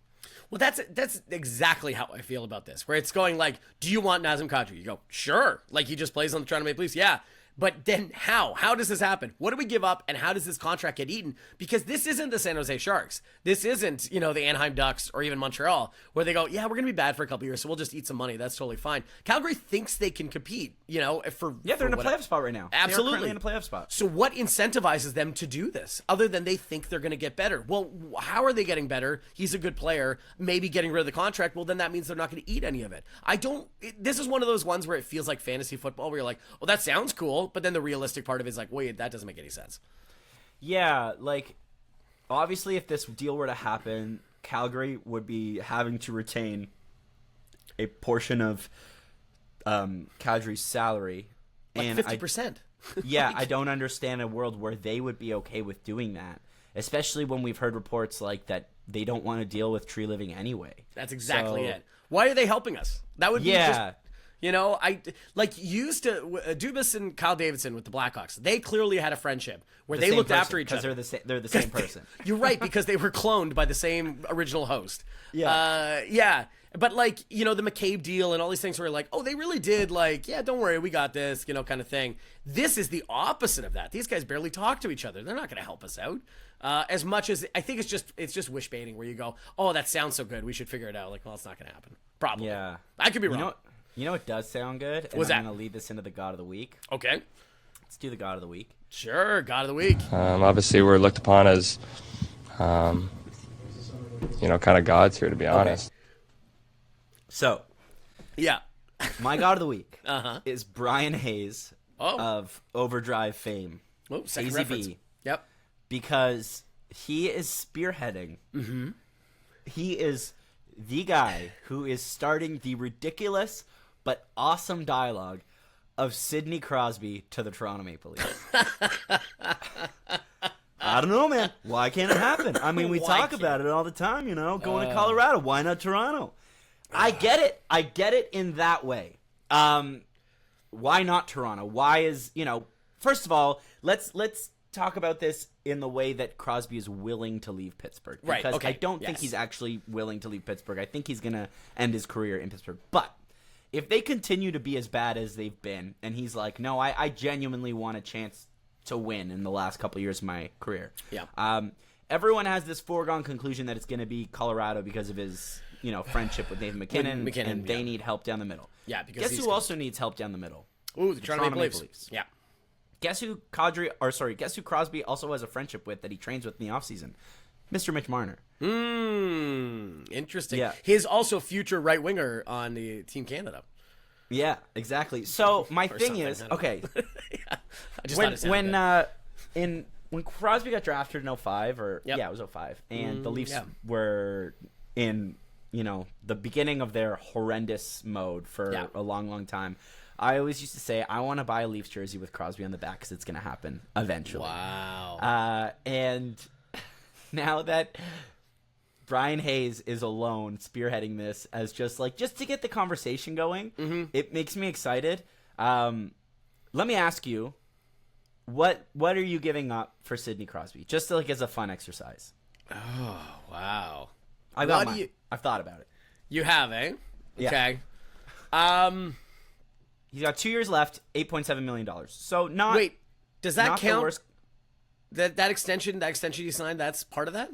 Well, that's exactly how I feel about this, where it's going do you want Nazem Kadri? You go, sure. He just plays on the Toronto Maple Leafs. Yeah. But then how? How does this happen? What do we give up, and how does this contract get eaten? Because this isn't the San Jose Sharks. This isn't, the Anaheim Ducks or even Montreal, where they go, yeah, we're going to be bad for a couple years, so we'll just eat some money. That's totally fine. Calgary thinks they can compete, they're in a playoff spot right now. Absolutely. They're currently in a playoff spot. So what incentivizes them to do this, other than they think they're going to get better? Well, how are they getting better? He's a good player. Maybe getting rid of the contract. Well, then that means they're not going to eat any of it. This is one of those ones where it feels like fantasy football, where you're like, well, that sounds cool, but then the realistic part of it is like, wait, that doesn't make any sense. Yeah, obviously if this deal were to happen, Calgary would be having to retain a portion of Kadri's salary. And 50%. Yeah, I don't understand a world where they would be okay with doing that, especially when we've heard reports that they don't want to deal with Tree Living anyway. That's exactly it. Why are they helping us? That would be just... Dubas and Kyle Davidson with the Blackhawks. They clearly had a friendship where they looked after each other. Because they're the same person. You're right, because they were cloned by the same original host. Yeah. But the McCabe deal and all these things where like, oh, they really did don't worry, we got this, kind of thing. This is the opposite of that. These guys barely talk to each other. They're not going to help us out. As much as I think it's just wish baiting where you go, oh, that sounds so good, we should figure it out. Well, it's not going to happen. Probably. Yeah. I could be wrong. You know what does sound good? And What's that? I'm going to lead this into the God of the Week. Okay. Let's do the God of the Week. Sure, God of the Week. Obviously, we're looked upon as, kind of gods here, to be honest. So, yeah, my God of the Week is Brian Hayes Oh. of Overdrive fame. Oh, second AZB. reference. Yep. Because he is spearheading. Mm-hmm. He is the guy who is starting the ridiculous but awesome dialogue of Sidney Crosby to the Toronto Maple Leafs. I don't know, man. Why can't it happen? I mean, we talk about it all the time, going to Colorado. Why not Toronto? I get it. I get it in that way. Why not Toronto? Why is, first of all, let's talk about this in the way that Crosby is willing to leave Pittsburgh. Right, Because okay, I don't think he's actually willing to leave Pittsburgh. I think he's going to end his career in Pittsburgh. But if they continue to be as bad as they've been, and he's like, no, I genuinely want a chance to win in the last couple of years of my career. Yeah. Everyone has this foregone conclusion that it's going to be Colorado because of his, friendship with Nathan McKinnon, and they need help down the middle. Yeah, because guess who also needs help down the middle? Ooh, the Toronto Maple Leafs. Yeah. Guess who Crosby also has a friendship with that he trains with in the offseason? Mr. Mitch Marner. Interesting. Yeah. His also future right winger on the Team Canada. Yeah, exactly. So my thing is, okay, I just thought it sounded good. when Crosby got drafted in 05, Yep. it was 05, and the Leafs were in the beginning of their horrendous mode for a long, long time. I always used to say, I want to buy a Leafs jersey with Crosby on the back because it's going to happen eventually. Wow. And now that Brian Hayes is alone spearheading this as just to get the conversation going, it makes me excited. Let me ask you, what are you giving up for Sidney Crosby? Just as a fun exercise. Oh, wow. I've thought about it. You have, eh? Yeah. Okay. He's got 2 years left, $8.7 million. So not... Wait, does that not count? The worst... That extension you signed, that's part of that?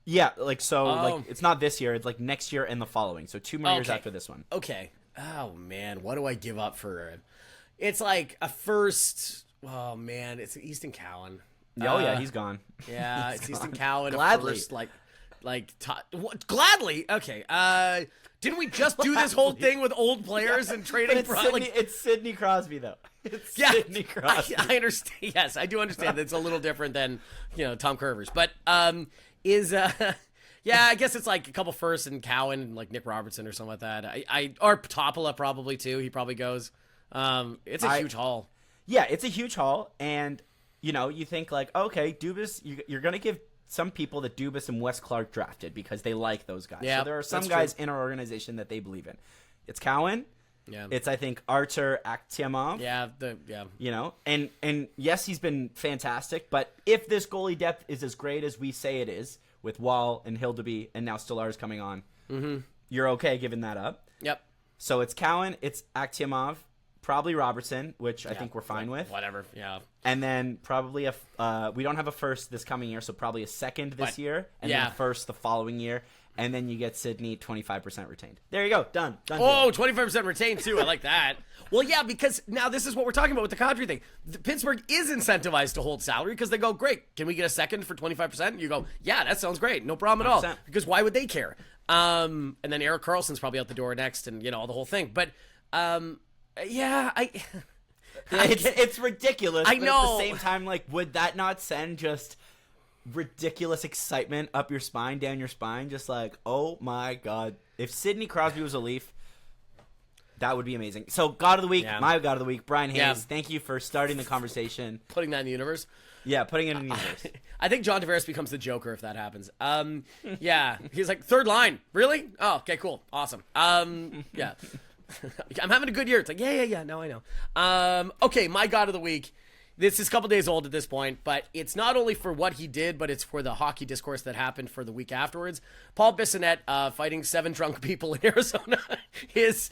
Yeah, it's not this year. It's next year and the following. So 2 more years after this one. Okay. Oh, man. What do I give up for... It's like a first... Oh, man. It's Easton Cowan. Yeah, he's gone. Yeah, it's Easton Cowan. Gladly. First, Gladly? Okay. Didn't we just do this whole thing with old players and trading? It's Sidney Crosby, though. It's Sidney Crosby. I understand. Yes, I do understand that it's a little different than Tom Curvers, but yeah, I guess it's a couple firsts and Cowan and Nick Robertson or something like that. Or Topola probably too. He probably goes. It's a huge haul. Yeah, it's a huge haul, and you think okay, Dubas, you're gonna give some people that Dubas and Wes Clark drafted because they like those guys. Yeah, so there are some guys in our organization that they believe in. It's Cowan. Yeah. It's I think Artur Akhtiamov. Yeah. And yes, he's been fantastic. But if this goalie depth is as great as we say it is, with Wall and Hildeby and now Stolarz coming on, you're okay giving that up. Yep. So it's Cowan, it's Akhtiamov, probably Robertson, which I think we're fine with. Whatever, yeah. And then probably we don't have a first this coming year, so probably a second this year, and then a first the following year. And then you get Sidney 25% retained. There you go. Done. Oh, 25% retained, too. I like that. Well, yeah, because now this is what we're talking about with the Kadri thing. Pittsburgh is incentivized to hold salary because they go, great, can we get a second for 25%? You go, yeah, that sounds great. No problem at 100%. All. Because why would they care? And then Erik Karlsson's probably out the door next and, the whole thing. But, it's ridiculous. I know. At the same time, would that not send just ridiculous excitement up your spine, down your spine, just oh my god, if Sidney Crosby was a Leaf, that would be amazing. So God of the Week, my God of the Week, Brian Hayes, thank you for starting the conversation, putting that in the universe. Putting it in the universe. I think John Tavares becomes the Joker if that happens. He's like, third line, really? Oh, okay, cool, awesome. I'm having a good year. It's like, yeah, no, I know. Okay, my God of the Week. This is a couple days old at this point, but it's not only for what he did, but it's for the hockey discourse that happened for the week afterwards. Paul Bissonnette fighting 7 drunk people in Arizona is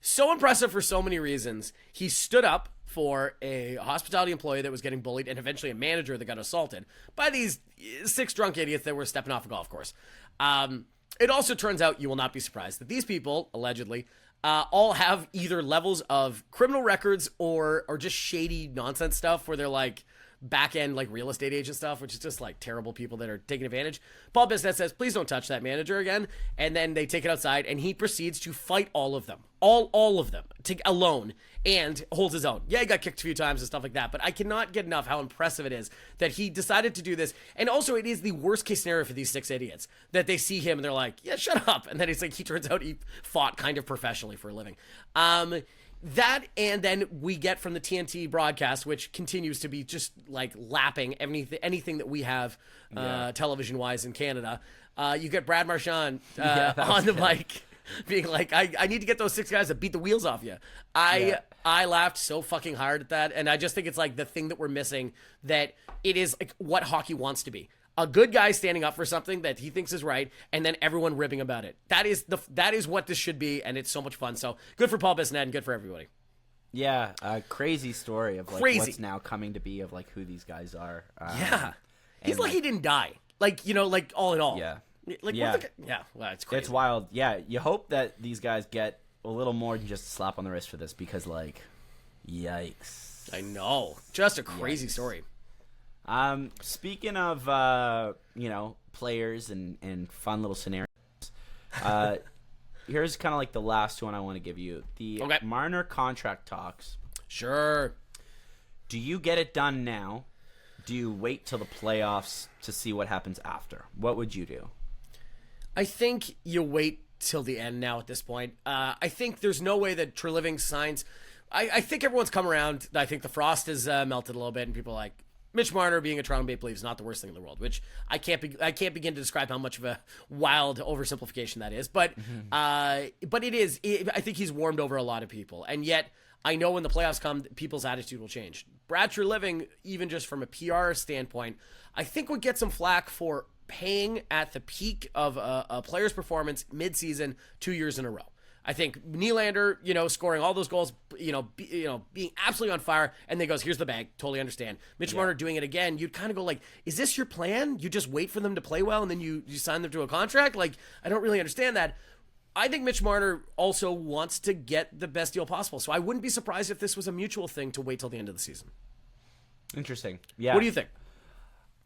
so impressive for so many reasons. He stood up for a hospitality employee that was getting bullied and eventually a manager that got assaulted by these 6 drunk idiots that were stepping off a golf course. It also turns out, you will not be surprised, that these people, allegedly, all have either levels of criminal records or just shady nonsense stuff where they're back end real estate agent stuff, which is just terrible people that are taking advantage. Paul Bissonnette says, please don't touch that manager again. And then they take it outside and he proceeds to fight all of them, all of them alone, and holds his own. Yeah, he got kicked a few times and stuff like that, but I cannot get enough how impressive it is that he decided to do this. And also it is the worst case scenario for these 6 idiots that they see him and they're like, yeah, shut up. And then he turns out he fought kind of professionally for a living. That, and then we get from the TNT broadcast, which continues to be just lapping anything that we have television-wise in Canada. You get Brad Marchand on the mic being I need to get those 6 guys that beat the wheels off you. I laughed so fucking hard at that, and I just think it's the thing that we're missing, that it is what hockey wants to be. A good guy standing up for something that he thinks is right, and then everyone ribbing about it. That is what this should be, and it's so much fun. So good for Paul Bissonnette and good for everybody. Yeah, a crazy story of what's now coming to be of who these guys are. He's he didn't die. All in all. Yeah. Well, it's crazy. It's wild. Yeah, you hope that these guys get a little more than just a slap on the wrist for this, because yikes. I know. Just a crazy story. Speaking of players and fun little scenarios, here's kind of the last one I want to give you. The Marner contract talks. Sure. Do you get it done now? Do you wait till the playoffs to see what happens after? What would you do? I think you wait till the end now at this point. I think there's no way that Treliving signs. I think everyone's come around. I think the frost has melted a little bit, and people are Mitch Marner being a Toronto Maple Leaf is not the worst thing in the world, which I can't begin to describe how much of a wild oversimplification that is. But it is. I think he's warmed over a lot of people, and yet I know when the playoffs come, people's attitude will change. Brad Treliving, even just from a PR standpoint, I think would get some flack for paying at the peak of a player's performance mid-season 2 years in a row. I think Nylander, scoring all those goals, being absolutely on fire, and then goes, here's the bag. Totally understand. Mitch Marner doing it again. You'd kind of go is this your plan? You just wait for them to play well, and then you sign them to a contract? I don't really understand that. I think Mitch Marner also wants to get the best deal possible, so I wouldn't be surprised if this was a mutual thing to wait till the end of the season. Interesting. Yeah. What do you think?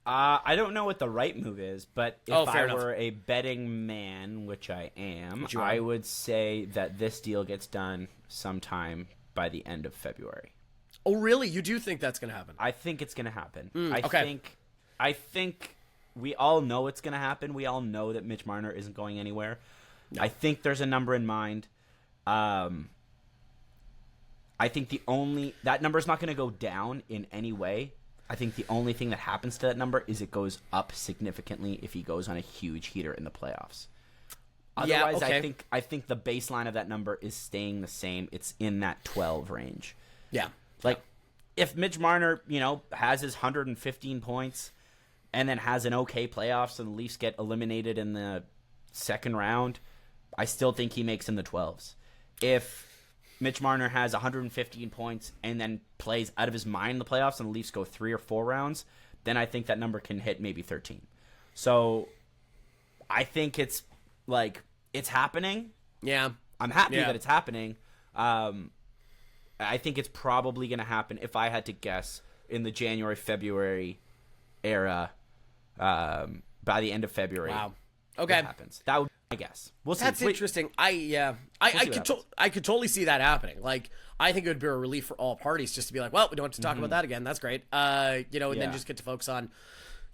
I don't know what the right move is, but if I were a betting man, which I am, I would say that this deal gets done sometime by the end of February. Oh, really? You do think that's going to happen? I think it's going to happen. Okay. I think we all know it's going to happen. We all know that Mitch Marner isn't going anywhere. No. I think there's a number in mind. I think that number is not going to go down in any way. I think the only thing that happens to that number is it goes up significantly if he goes on a huge heater in the playoffs. Otherwise, I think the baseline of that number is staying the same. It's in that 12 range. Yeah. If Mitch Marner, has his 115 points and then has an okay playoffs and the Leafs get eliminated in the second round, I still think he makes in the 12s. If Mitch Marner has 115 points and then plays out of his mind in the playoffs and the Leafs go 3 or 4 rounds, then I think that number can hit maybe 13. So I think it's happening. Yeah. I'm happy that it's happening. I think it's probably going to happen, if I had to guess, in the January-February era, by the end of February. Wow. Okay. That happens. That would be my guess. We'll see. That's interesting. I could totally see that happening. Like, I think it would be a relief for all parties just to be like, well, we don't have to talk about that again. That's great. And then just get to focus on,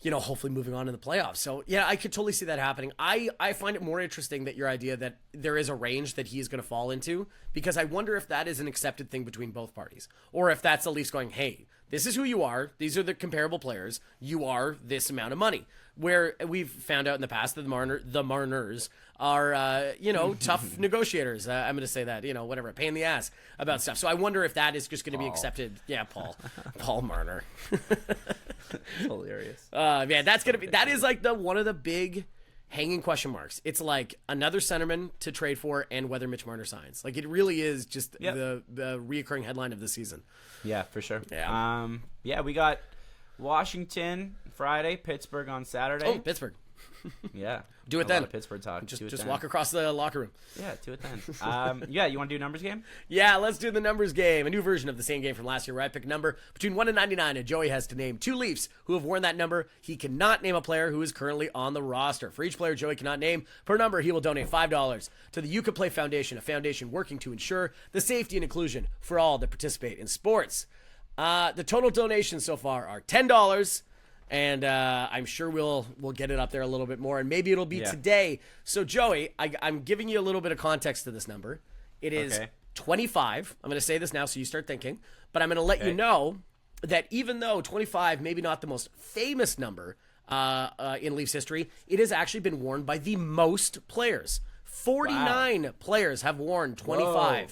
hopefully moving on in the playoffs. So, yeah, I could totally see that happening. I find it more interesting that your idea that there is a range that he's going to fall into, because I wonder if that is an accepted thing between both parties, or if that's the Leafs going, hey, this is who you are. These are the comparable players. You are this amount of money. Where we've found out in the past that the Marners are, tough negotiators. I'm going to say that, whatever, a pain in the ass about stuff. So I wonder if that is just going to be accepted. Yeah, Paul Marner. Hilarious. That is like one of the big hanging question marks. It's like another centerman to trade for and whether Mitch Marner signs. Like, it really is just the reoccurring headline of the season. Yeah, for sure. Yeah. We got Washington Friday, Pittsburgh on Saturday. Oh, Pittsburgh. Yeah. Do it a then. Lot of Pittsburgh talk. Just walk across the locker room. Yeah, do it then. You want to do a numbers game? Yeah, let's do the numbers game. A new version of the same game from last year where I pick a number between 1 and 99, and Joey has to name 2 Leafs who have worn that number. He cannot name a player who is currently on the roster. For each player Joey cannot name, per number, he will donate $5 to the You Could Play Foundation, a foundation working to ensure the safety and inclusion for all that participate in sports. The total donations so far are $10. And I'm sure we'll get it up there a little bit more, and maybe it'll be today. So, Joey, I'm giving you a little bit of context to this number. It is 25. I'm going to say this now so you start thinking. But I'm going to let you know that even though 25 maybe not the most famous number in Leafs history, it has actually been worn by the most players. 49 players have worn 25. Whoa.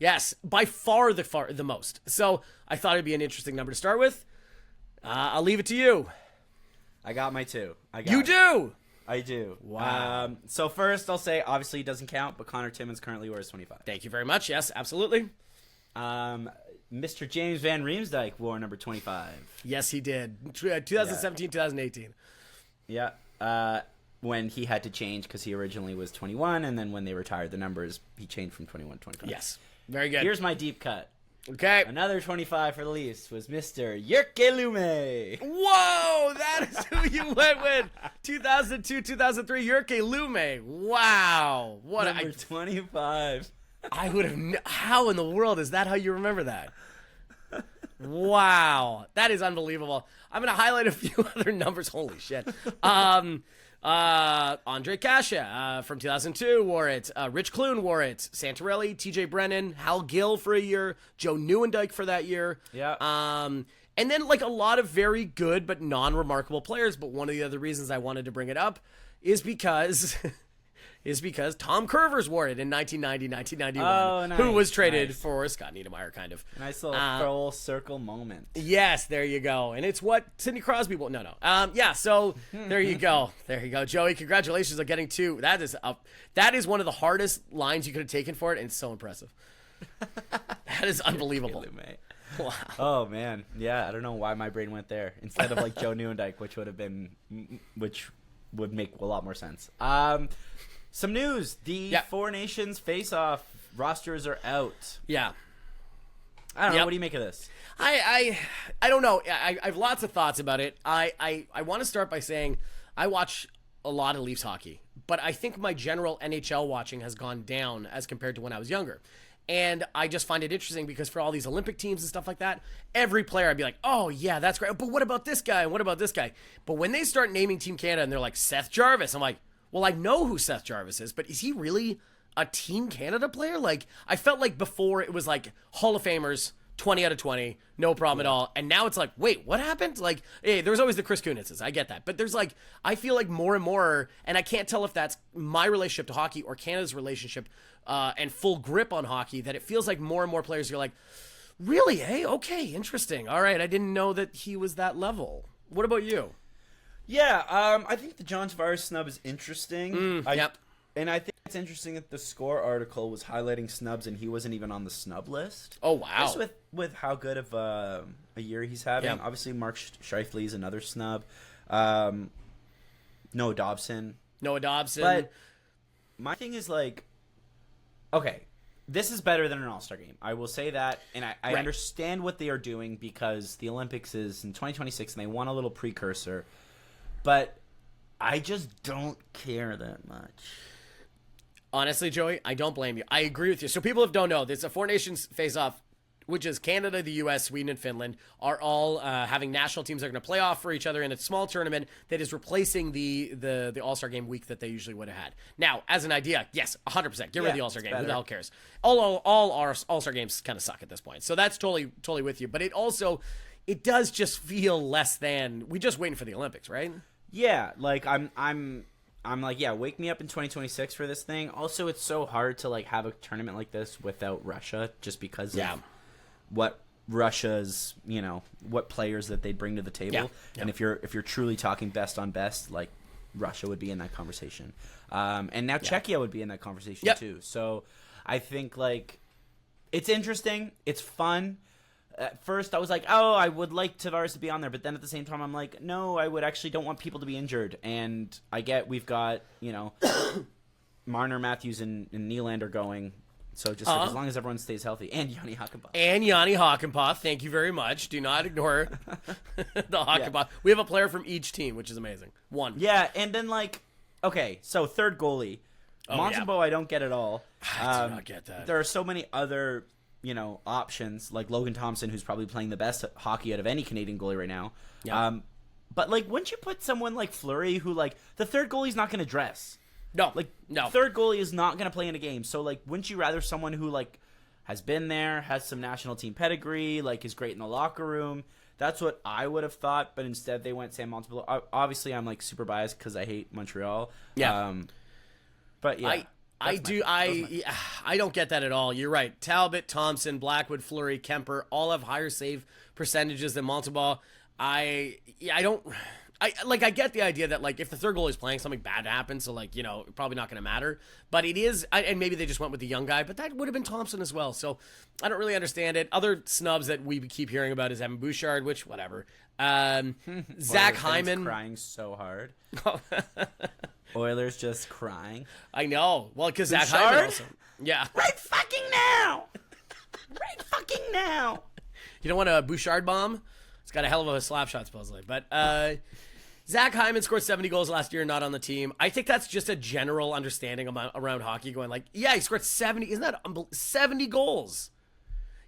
Yes, by far the most. So I thought it'd be an interesting number to start with. I'll leave it to you. I got my 2. You do? I do. Wow. So first, I'll say, obviously, it doesn't count, but Connor Timmins currently wears 25. Thank you very much. Yes, absolutely. Mr. James Van Riemsdyk wore number 25. Yes, he did. 2017, 2018. Yeah. When he had to change because he originally was 21, and then when they retired the numbers, he changed from 21 to 25. Yes. Very good. Here's my deep cut. Okay. Another 25 for the Leafs was Mr. Jyrki Lumme. Whoa, that is who you went with. 2002, 2003, Jyrki Lumme. Wow. What Number 25. I would have... How in the world is that how you remember that? Wow. That is unbelievable. I'm going to highlight a few other numbers. Holy shit. Andre Kasha from 2002 wore it. Rich Clune wore it. Santorelli, TJ Brennan, Hal Gill for a year. Joe Nieuwendyk for that year. Yeah. And then like a lot of very good but non-remarkable players. But one of the other reasons I wanted to bring it up is because Tom Curvers wore it in 1990, 1991. Oh, nice, who was traded for Scott Niedermayer, kind of. Nice little full circle moment. Yes, there you go. And it's what Sidney Crosby will... No. So there you go. There you go. Joey, congratulations on getting 2. That is one of the hardest lines you could have taken for it, and it's so impressive. That is unbelievable. Wow. Oh, man. Yeah, I don't know why my brain went there instead of like Joe Nieuwendyk, which would make a lot more sense. Some news. The Four Nations face-off rosters are out. Yeah. I don't know. What do you make of this? I don't know. I have lots of thoughts about it. I want to start by saying I watch a lot of Leafs hockey, but I think my general NHL watching has gone down as compared to when I was younger. And I just find it interesting because for all these Olympic teams and stuff like that, every player I'd be like, oh, yeah, that's great. But what about this guy? And what about this guy? But when they start naming Team Canada and they're like, Seth Jarvis, I'm like, well, I know who Seth Jarvis is, but is he really a Team Canada player? Like, I felt like before it was like Hall of Famers, 20 out of 20, no problem at all. And now it's like, wait, what happened? Like, hey, there's always the Chris Kunitzes. I get that. But there's like, I feel like more and more, and I can't tell if that's my relationship to hockey or Canada's relationship and full grip on hockey, that it feels like more and more players are like, really, hey, okay, interesting. All right, I didn't know that he was that level. What about you? Yeah, I think the John Tavares snub is interesting. Yep. And I think it's interesting that the Score article was highlighting snubs, and he wasn't even on the snub list. Oh, wow. Just with how good of a year he's having. Yeah. Obviously, Mark Scheifele is another snub. Noah Dobson. But my thing is, like, okay, this is better than an All-Star game. I will say that, and I understand what they are doing because the Olympics is in 2026, and they want a little precursor. But I just don't care that much. Honestly, Joey, I don't blame you. I agree with you. So people don't know, there's a Four Nations face-off, which is Canada, the U.S., Sweden, and Finland, are all having national teams that are going to play off for each other in a small tournament that is replacing the All-Star game week that they usually would have had. Now, as an idea, yes, 100%. Get rid of the All-Star game. Better. Who the hell cares? All our All-Star games kind of suck at this point. So that's totally with you. But it does just feel less than, we just waiting for the Olympics, right? Yeah, like I'm like, yeah, wake me up in 2026 for this thing. Also, it's so hard to like have a tournament like this without Russia, just because of what Russia's, what players that they bring to the table. Yeah. And if you're truly talking best on best, like Russia would be in that conversation. And now Czechia would be in that conversation too. So I think like it's interesting, it's fun. At first, I was like, oh, I would like Tavares to be on there. But then at the same time, I'm like, no, I would actually don't want people to be injured. And I get we've got, Marner, Matthews, and Nylander going. So just like, as long as everyone stays healthy. And Yanni Hakanpää. Thank you very much. Do not ignore the Hakanpää. Yeah. We have a player from each team, which is amazing. One. Yeah, and then like, okay, so third goalie. Montembeault, I don't get at all. I do not get that. There are so many other options, like Logan Thompson, who's probably playing the best hockey out of any Canadian goalie right now. Yeah. But, like, wouldn't you put someone like Fleury, who, like, the third goalie's not going to dress? No. Third goalie is not going to play in a game. So, like, wouldn't you rather someone who, like, has been there, has some national team pedigree, like, is great in the locker room? That's what I would have thought, but instead they went Sam Montembeault. Obviously, I'm, like, super biased because I hate Montreal. Yeah. But, yeah. I don't get that at all. You're right. Talbot, Thompson, Blackwood, Fleury, Kemper all have higher save percentages than Montembeault. I get the idea that like if the third goalie is playing, something bad happens, so like probably not going to matter. But it is, and maybe they just went with the young guy, but that would have been Thompson as well. So I don't really understand it. Other snubs that we keep hearing about is Evan Bouchard, which whatever. Zach Hyman crying so hard. Oilers just crying. I know. Well, because Zach Hyman also. Yeah. Right fucking now. Right fucking now. You don't want a Bouchard bomb? It's got a hell of a slap shot, supposedly. But Zach Hyman scored 70 goals last year, not on the team. I think that's just a general understanding around hockey, going like, yeah, he scored 70. Isn't that 70 goals?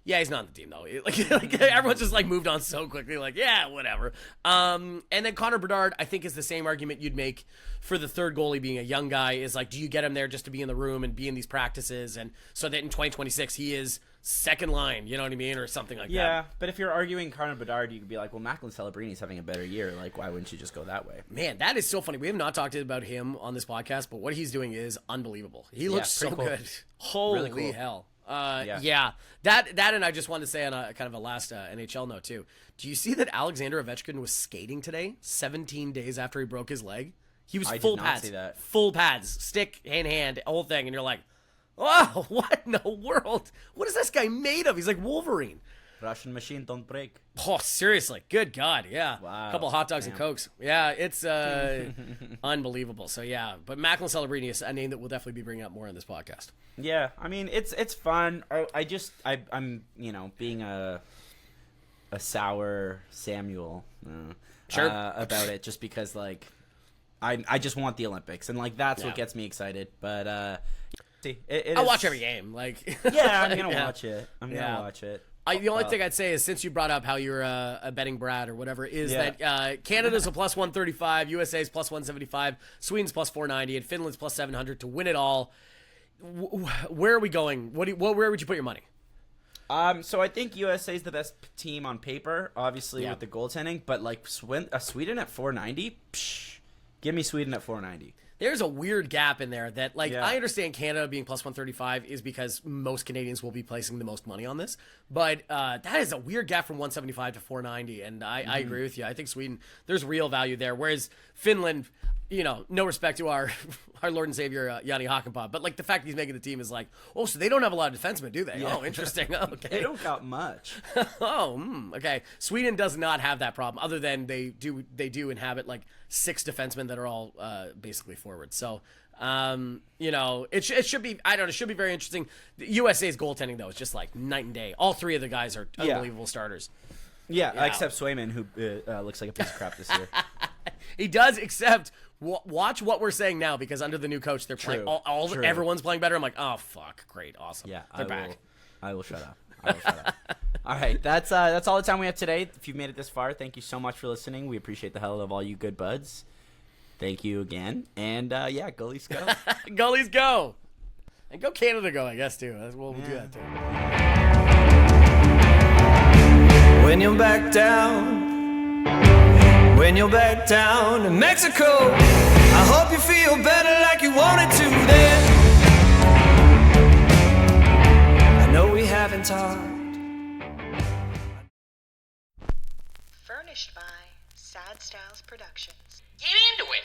Yeah, he's not on the team, though. Like everyone's just, like, moved on so quickly. Like, yeah, whatever. And then Connor Bedard, I think, is the same argument you'd make for the third goalie being a young guy. Is like, do you get him there just to be in the room and be in these practices? And so that in 2026, he is second line, you know what I mean? Or something like that. Yeah, but if you're arguing Connor Bedard, you could be like, well, Macklin Celebrini's having a better year. Like, why wouldn't you just go that way? Man, that is so funny. We have not talked about him on this podcast, but what he's doing is unbelievable. He looks so cool. good. Holy really cool. hell. Yeah. That and I just wanted to say on a kind of a last NHL note too. Do you see that Alexander Ovechkin was skating today, 17 days after he broke his leg? He was full pads. See that. Full pads, stick in hand, whole thing, and you're like, oh, what in the world? What is this guy made of? He's like Wolverine. Russian machine don't break. Oh, seriously. Good God, yeah. Wow. A couple of hot dogs and Cokes. Yeah, it's unbelievable. So, yeah. But Macklin Celebrini is a name that we'll definitely be bringing up more on this podcast. Yeah, I mean, it's fun. I'm being a sour Samuel sure. About it just because, like, I just want the Olympics. And, like, that's what gets me excited. But, I'll watch every game. Like, yeah, I'm going to watch it. I'm going to watch it. The only thing I'd say is, since you brought up how you're a betting Brad or whatever, is that Canada's a plus 135, USA's plus 175, Sweden's plus 490, and Finland's plus 700 to win it all. Where are we going? Where would you put your money? So I think USA's the best team on paper, obviously with the goaltending, but like Sweden at 490, give me Sweden at 490. There's a weird gap in there that, like, I understand Canada being plus 135 is because most Canadians will be placing the most money on this, but that is a weird gap from 175 to 490, and I agree with you. I think Sweden, there's real value there, whereas Finland, no respect to our Lord and Savior Yanni Hakanpää, but like the fact that he's making the team is like, oh, so they don't have a lot of defensemen, do they? Yeah. Oh, interesting. Okay, they don't got much. Okay. Sweden does not have that problem, other than they do inhabit like 6 defensemen that are all basically forwards. So. It should be. I don't know. It should be very interesting. The USA's goaltending though is just like night and day. All 3 of the guys are unbelievable starters. Yeah, except Swayman, who looks like a piece of crap this year. He does, except watch what we're saying now, because under the new coach, they're playing everyone's playing better. I'm like, oh fuck, great, awesome. Yeah, they're back. I will shut up. All right, that's all the time we have today. If you've made it this far, thank you so much for listening. We appreciate the hell of all you good buds. Thank you again. And, goalies go. Goalies go. And go Canada go, I guess, too. We'll do that, too. When you're back down in Mexico, I hope you feel better like you wanted to then. I know we haven't talked. Furnished by Sad Styles Productions. Get into it.